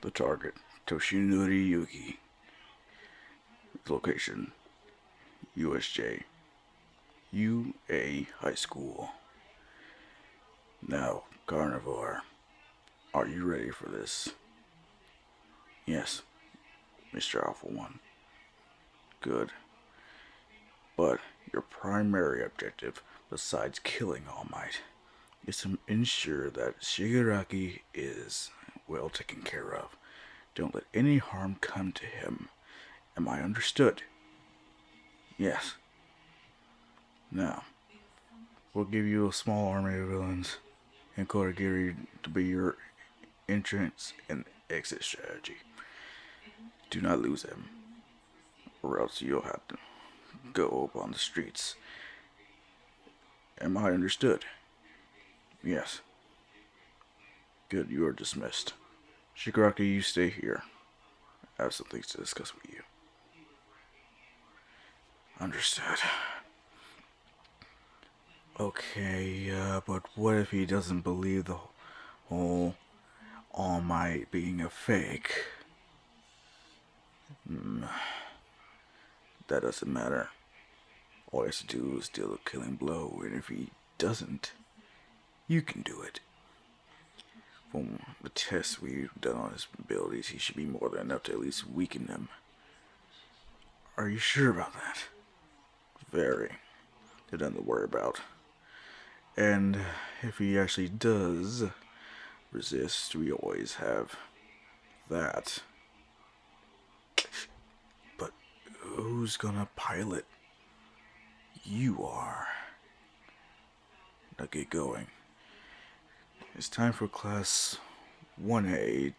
The target, Toshinori Yuki. Location, USJ. UA High School. Now, Carnivore, are you ready for this? Yes, Mr. Alpha One. Good. But your primary objective, besides killing All Might, is to ensure that Shigaraki is well taken care of. Don't let any harm come to him. Am I understood? Yes. Now, we'll give you a small army of villains and Kodagiri to be your entrance and exit strategy. Do not lose them, or else you'll have to go up on the streets. Am I understood? Yes. Good, you are dismissed. Shigaraki, you stay here. I have some things to discuss with you. Understood. Okay, but what if he doesn't believe the whole All Might being a fake? That doesn't matter. All he has to do is deal a killing blow, and if he doesn't, you can do it. From the tests we've done on his abilities, he should be more than enough to at least weaken them. Are you sure about that? Very. There's nothing to worry about. And if he actually does resist, we always have that. But who's gonna pilot? You are. Now get going. It's time for class 1A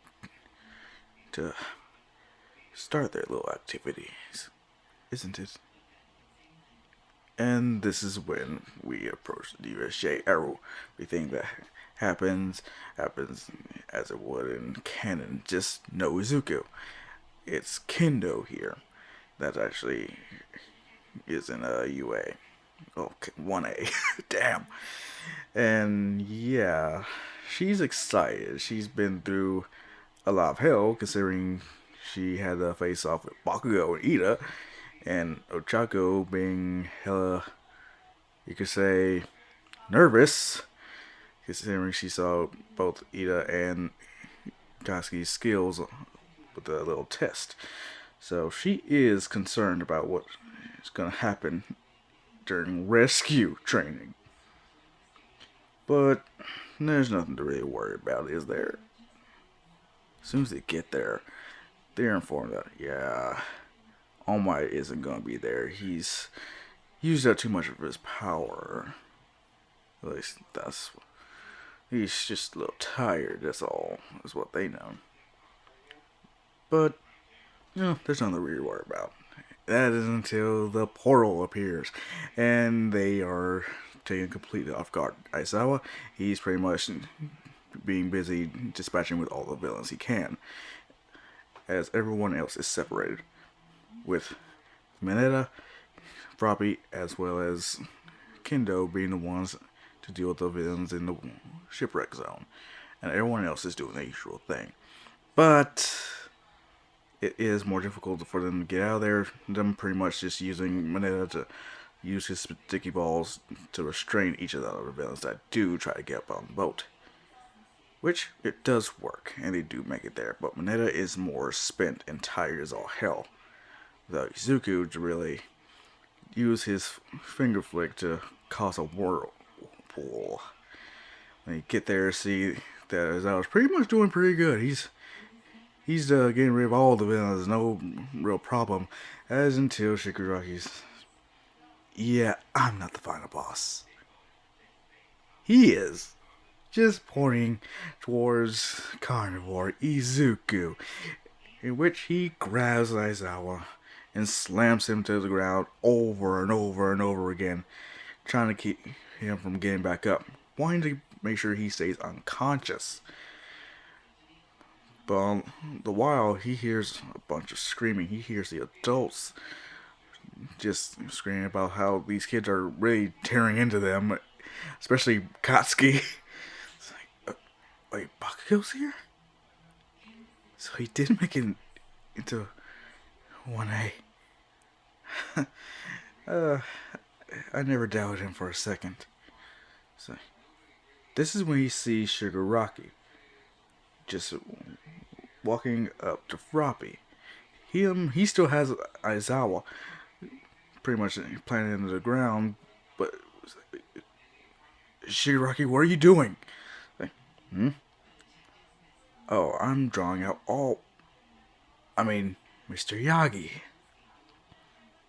to start their little activities, isn't it? And this is when we approach the USJ. Everything that happens as it would in canon, just no Izuku. It's Kendo here that actually is in a UA. Oh, 1A. Damn. And yeah, she's excited. She's been through a lot of hell, considering she had to face off with Bakugo and Ida, and Ochako being hella, you could say, nervous, considering she saw both Ida and Katsuki's skills with the little test. So she is concerned about what is going to happen during rescue training. But there's nothing to really worry about, is there? As soon as they get there, they're informed that, yeah, All Might isn't going to be there. He's used up too much of his power. At least he's just a little tired, that's all, is what they know. But, there's nothing to really worry about. That is until the portal appears, and they are taken completely off guard. Aizawa, he's pretty much being busy dispatching with all the villains he can, as everyone else is separated, with Mineta, Froppy, as well as Kendo being the ones to deal with the villains in the shipwreck zone, and everyone else is doing the usual thing. But it is more difficult for them to get out of there. Them pretty much just using Mineta to use his sticky balls to restrain each of the other villains that do try to get up on the boat. Which, it does work, and they do make it there, but Mineta is more spent and tired as all hell. Without Izuku to really use his finger flick to cause a whirlpool. When you get there, see that Aizawa's pretty much doing pretty good. He's getting rid of all the villains, no real problem. As until Shigaraki's, yeah, I'm not the final boss. He is. Just pointing towards Carnivore Izuku, in which he grabs Aizawa and slams him to the ground over and over and over again, trying to keep him from getting back up, wanting to make sure he stays unconscious. But the while, he hears a bunch of screaming. He hears the adults just screaming about how these kids are really tearing into them, especially Katsuki. It's like, wait, Bakugo's here? So he did make it into 1A. I never doubted him for a second. So this is when he sees Shigaraki just walking up to Froppy. He still has Aizawa pretty much planted into the ground, but Shigaraki, what are you doing? Like, oh, I'm drawing out all. I mean, Mr. Yagi.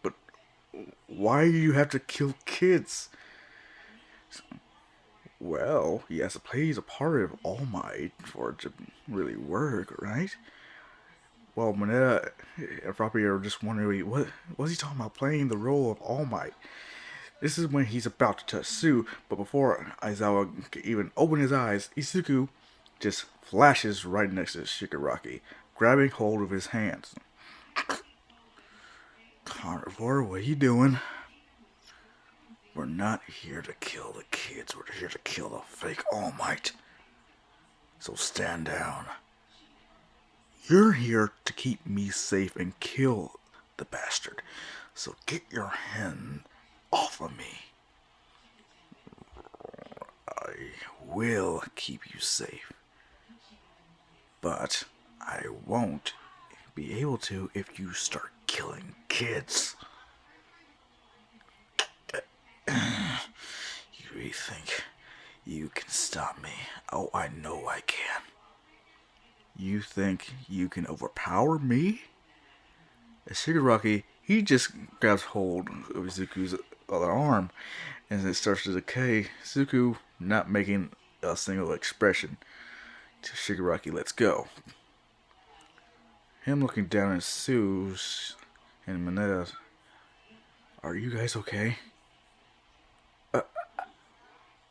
But why do you have to kill kids? Well, he has to play a part of All Might for it to really work, right? Well, Mineta and Froppy are just wondering, what's he talking about playing the role of All Might? This is when he's about to touch Sue, but before Aizawa can even open his eyes, Izuku just flashes right next to Shigaraki, grabbing hold of his hands. Carnivore, what are you doing? We're not here to kill the kids, we're here to kill the fake All Might. So stand down. You're here to keep me safe and kill the bastard. So get your hand off of me. I will keep you safe. But I won't be able to if you start killing kids. You really think you can stop me? Oh, I know I can. You think you can overpower me? As Shigaraki, he just grabs hold of Izuku's other arm, and it starts to decay. Izuku not making a single expression. Shigaraki lets go. Him looking down at Sue and Mineta. Are you guys okay?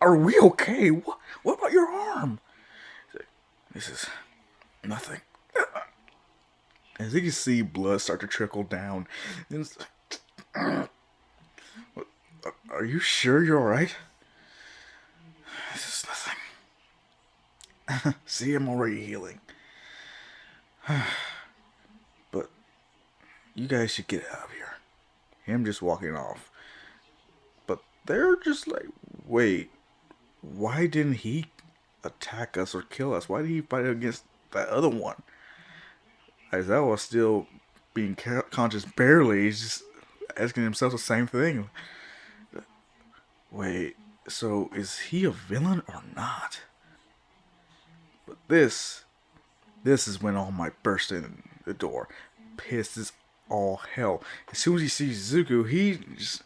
Are we okay? What about your arm? This is nothing. As you can see, blood start to trickle down. Are you sure you're alright? This is nothing. See, I'm already healing. But you guys should get out of here. Him just walking off. But they're just like, wait, why didn't he attack us or kill us? Why did he fight against that other one? Aizawa still being conscious barely. He's just asking himself the same thing. Wait, so is he a villain or not? But this is when All Might burst in the door. Pissed as all hell. As soon as he sees Zuko, he just...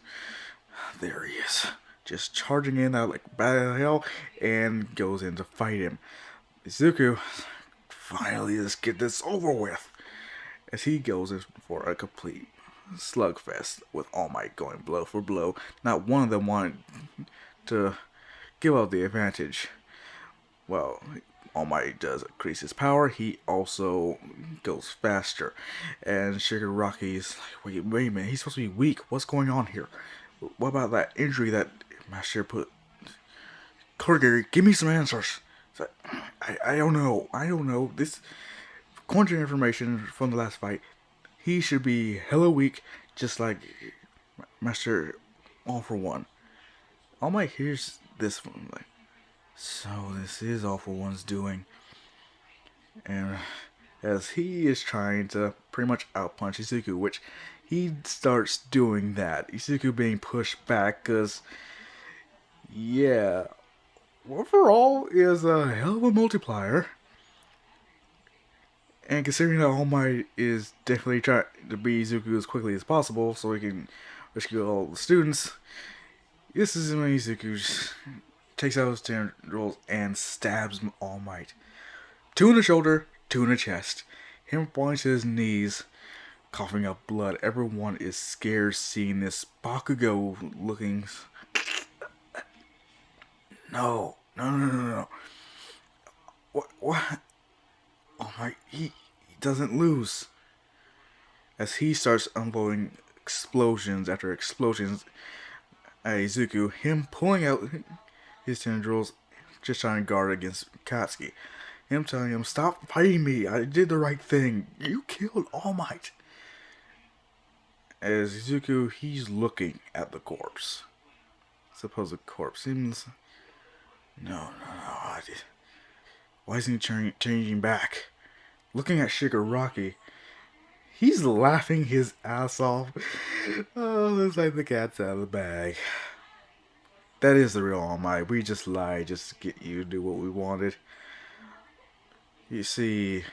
There he is. Just charging in out like bad hell and goes in to fight him. Zuko, finally, let's get this over with. As he goes in for a complete slugfest with All Might going blow for blow. Not one of them wanted to give up the advantage. Well, All Might does increase his power. He also goes faster. And Shigaraki's like, wait a minute, he's supposed to be weak. What's going on here? What about that injury that Master put? Corgary, give me some answers. Like, I don't know. This, according to information from the last fight, he should be hella weak, just like Master All For One. All Might hears this one, like, so this is All For One's doing. And as he is trying to pretty much outpunch Izuku, which he starts doing that. Izuku being pushed back, because, yeah, overall is a hell of a multiplier. And considering that All Might is definitely trying to beat Izuku as quickly as possible so he can rescue all the students, this is when Izuku takes out his tendrils and stabs All Might. 2 in the shoulder, 2 in the chest. Him falling to his knees, coughing up blood. Everyone is scared seeing this Bakugo looking... No. What? Oh my, he doesn't lose. As he starts unloading explosions after explosions at Izuku, him pulling out his tendrils, just trying to guard against Katsuki. Him telling him, "Stop fighting me. I did the right thing. You killed All Might." As Izuku, he's looking at the corpse. Supposed corpse. Seems. No, no, no. Why isn't he changing back? Looking at Shigaraki, he's laughing his ass off. Oh, looks like the cat's out of the bag. That is the real All Might. We just lied just to get you to do what we wanted. You see,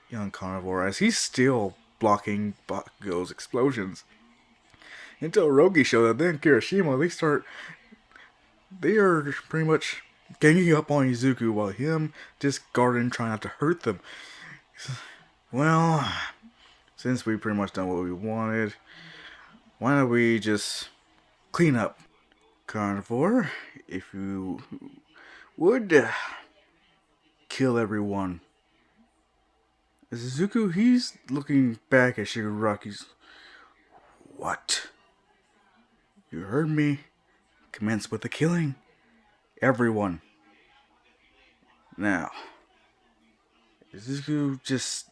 young Carnivore, as he's still blocking Bakugo's explosions. Until Rogi showed up, then Kirishima, they are pretty much ganging up on Izuku while him just guarding, trying not to hurt them. Well, since we pretty much done what we wanted, why don't we just clean up? Carnivore, if you would kill everyone. Izuku, he's looking back at Shigaraki's. What? You heard me. Commence with the killing. Everyone. Now, Izuku just.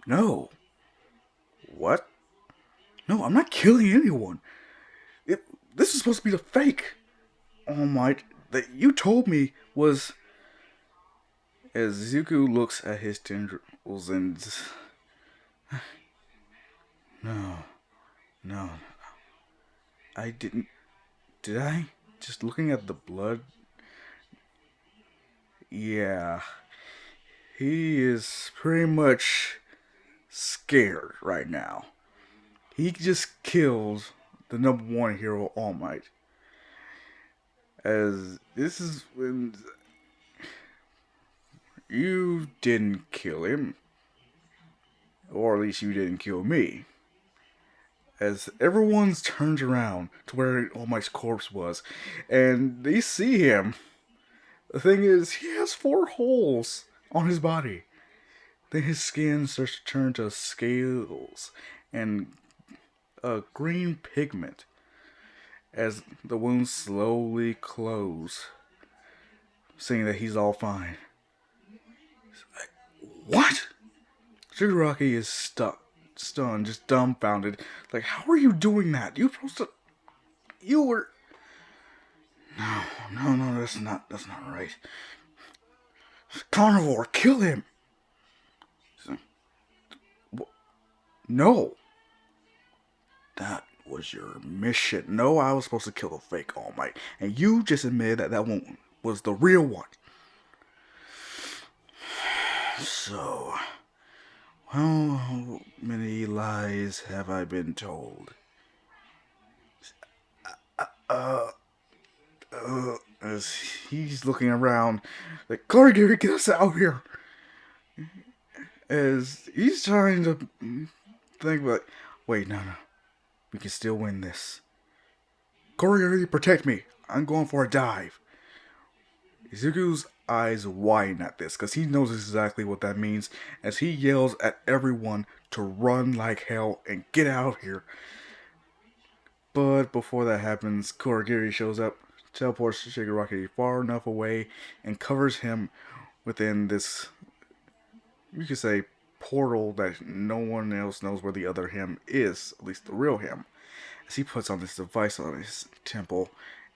No. What? No, I'm not killing anyone. This is supposed to be the fake All Might that you told me was. As Izuku looks at his tendrils and. No. No. I didn't. Did I? Just looking at the blood. Yeah. He is pretty much scared right now. He just killed the number one hero, All Might. As this is when you didn't kill him, or at least you didn't kill me. As everyone's turned around to where All Might's corpse was, and they see him. The thing is, he has 4 holes on his body. Then his skin starts to turn to scales and a green pigment as the wounds slowly close, saying that he's all fine. What? Shigaraki is stunned, just dumbfounded. Like, how are you doing that? You supposed to. You were. No, that's not right. Carnivore, kill him! No. That was your mission. No, I was supposed to kill the fake All Might. And you just admitted that one was the real one. So, how many lies have I been told? As he's looking around, like, Gary, get us out here! As he's trying to think, like, wait, no. We can still win this. Gary, protect me. I'm going for a dive. Izuku's eyes widen at this, because he knows exactly what that means, as he yells at everyone to run like hell and get out of here. But before that happens, Kurogiri shows up, teleports Shigaraki far enough away, and covers him within this, you could say, portal that no one else knows where the other him is, at least the real him. As he puts on this device on his temple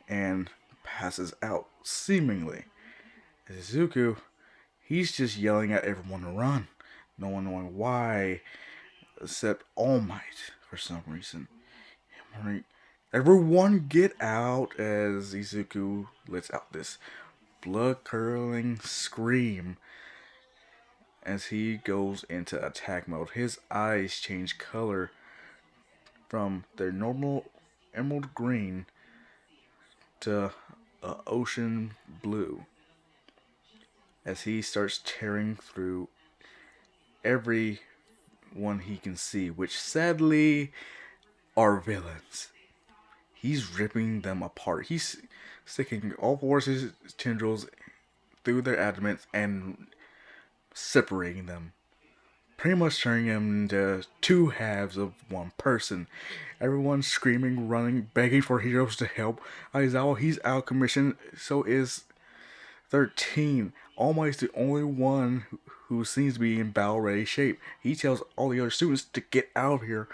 and passes out, seemingly. Izuku, he's just yelling at everyone to run, no one knowing why, except All Might for some reason. Everyone get out, as Izuku lets out this blood-curdling scream as he goes into attack mode. His eyes change color from their normal emerald green to ocean blue as he starts tearing through everyone he can see, which sadly are villains. He's ripping them apart. He's sticking all 4 of his tendrils through their abdomens and separating them. Pretty much turning them into 2 halves of one person. Everyone's screaming, running, begging for heroes to help. Aizawa, he's out of commission. So is 13. All Might's the only one who seems to be in battle ready shape. He tells all the other students to get out of here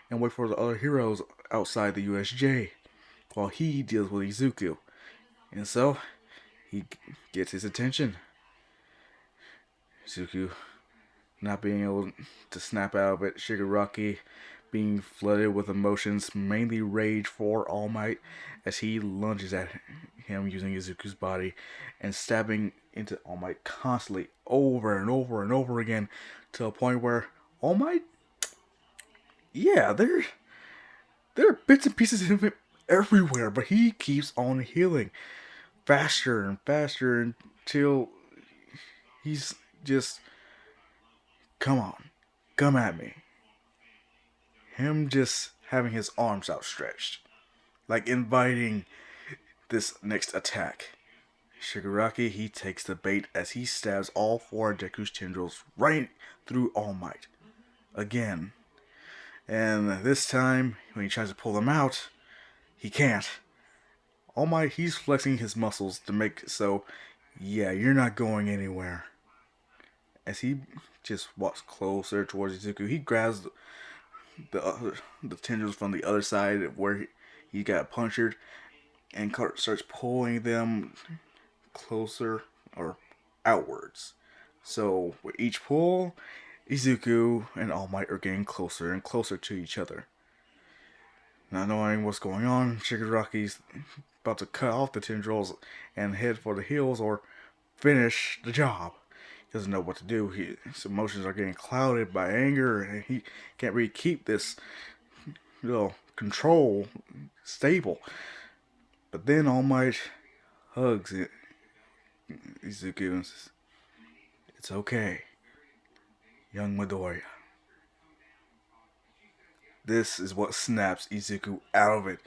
and wait for the other heroes outside the USJ while he deals with Izuku. And so, he gets his attention. Izuku not being able to snap out of it, Shigaraki being flooded with emotions, mainly rage for All Might, as he lunges at him using Izuku's body and stabbing into All Might constantly over and over and over again to a point where All Might, yeah, there are bits and pieces of him everywhere, but he keeps on healing faster and faster until he's just, come on, come at me. Him just having his arms outstretched, like inviting this next attack. Shigaraki, he takes the bait as he stabs all four of Deku's tendrils right through All Might. Again. And this time, when he tries to pull them out, he can't. All Might, he's flexing his muscles to make it so, yeah, you're not going anywhere. As he just walks closer towards Izuku, he grabs the tendrils from the other side where he got punctured and starts pulling them closer or outwards. So with each pull, Izuku and All Might are getting closer and closer to each other. Not knowing what's going on, Shigaraki's about to cut off the tendrils and head for the heels or finish the job. He doesn't know what to do. His emotions are getting clouded by anger, and he can't really keep this control stable. But then All Might hugs Izuku and says, "It's okay, young Midoriya." This is what snaps Izuku out of it.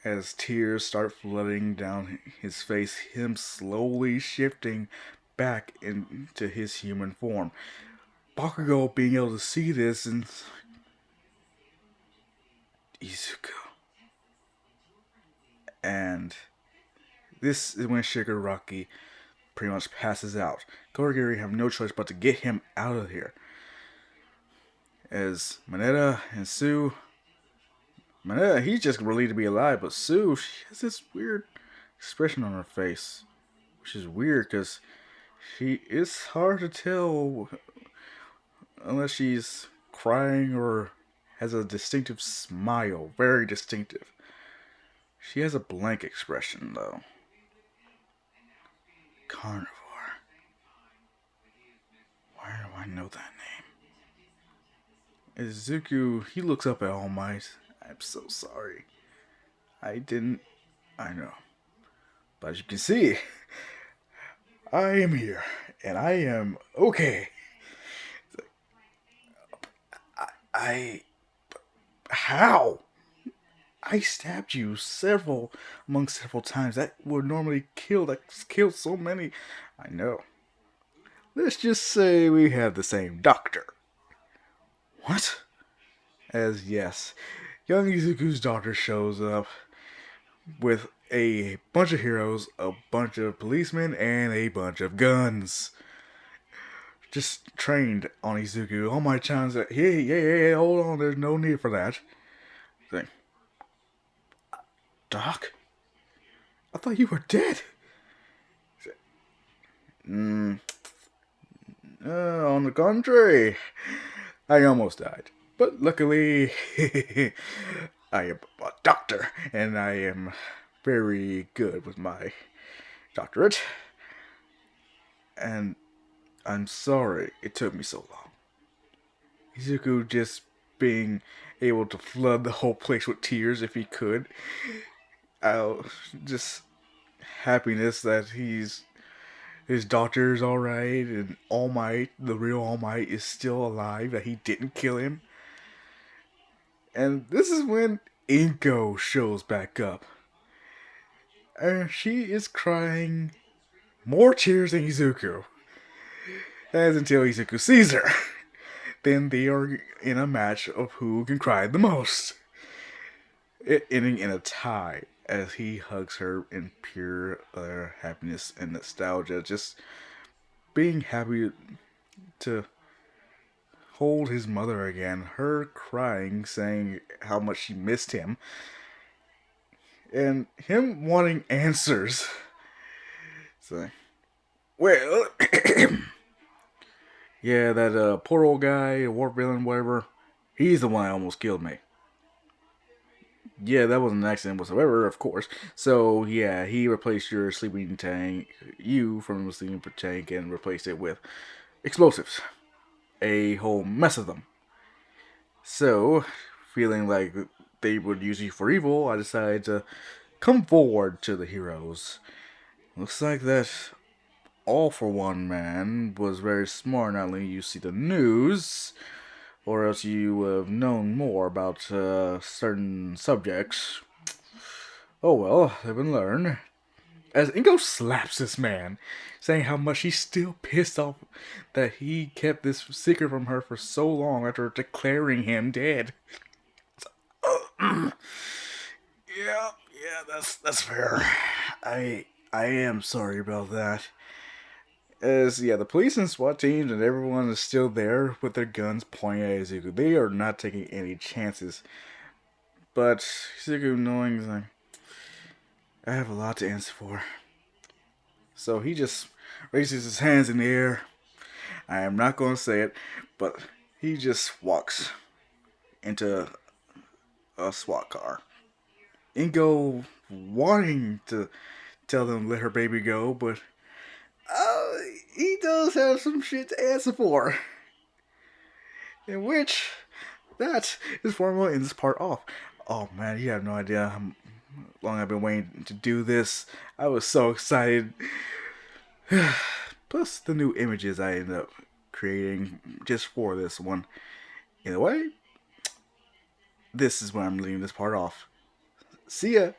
As tears start flooding down his face, him slowly shifting back into his human form. Bakugo being able to see this and Izuku. And this is when Shigaraki pretty much passes out. Korigiri have no choice but to get him out of here. As Mineta and Sue, Mineta, he's just relieved to be alive, but Sue, she has this weird expression on her face, which is weird because it's hard to tell unless she's crying or has a distinctive smile, very distinctive. She has a blank expression though. Carnivore. Where do I know that name? Izuku, he looks up at All Might. I'm so sorry. I know. But as you can see, I am here. And I am okay. How? I stabbed you among several times. That would normally kill. That's killed so many. I know. Let's just say we have the same doctor. What? As yes, young Izuku's daughter shows up with a bunch of heroes, a bunch of policemen, and a bunch of guns. Just trained on Izuku. All my chance that, hey, hold on, there's no need for that. Thing. Doc? I thought you were dead. On the contrary, I almost died. But luckily, I am a doctor, and I am very good with my doctorate. And I'm sorry it took me so long. Izuku just being able to flood the whole place with tears if he could. Just happiness that his daughter's alright, and All Might, the real All Might, is still alive, that he didn't kill him. And this is when Inko shows back up. And she is crying more tears than Izuku. As until Izuku sees her. Then they are in a match of who can cry the most. It ending in a tie. as he hugs her in pure happiness and nostalgia, just being happy to hold his mother again, her crying, saying how much she missed him, and him wanting answers. So, well, yeah, that poor old guy, war villain, whatever, he's the one that almost killed me. Yeah, that wasn't an accident whatsoever, of course. So, yeah, he replaced your sleeping tank, you from the sleeping tank, and replaced it with explosives. A whole mess of them. So, feeling like they would use you for evil, I decided to come forward to the heroes. Looks like that All for One man was very smart, not letting you see the news, or else you would have known more about certain subjects. Oh well, live and learn. As Ingo slaps this man, saying how much he's still pissed off that he kept this secret from her for so long after declaring him dead. Yeah, yeah, that's fair. I am sorry about that. As yeah, the police and SWAT teams and everyone is still there with their guns pointing at Izuku. They are not taking any chances. But Izuku knowing like I have a lot to answer for. So he just raises his hands in the air. I am not gonna say it, but he just walks into a SWAT car. Ingo wanting to tell them let her baby go, but uh, he does have some shit to answer for. In which, that is where I'm going to end this part off. Oh man, you have no idea how long I've been waiting to do this. I was so excited. Plus the new images I ended up creating just for this one. In a way, this is where I'm leaving this part off. See ya!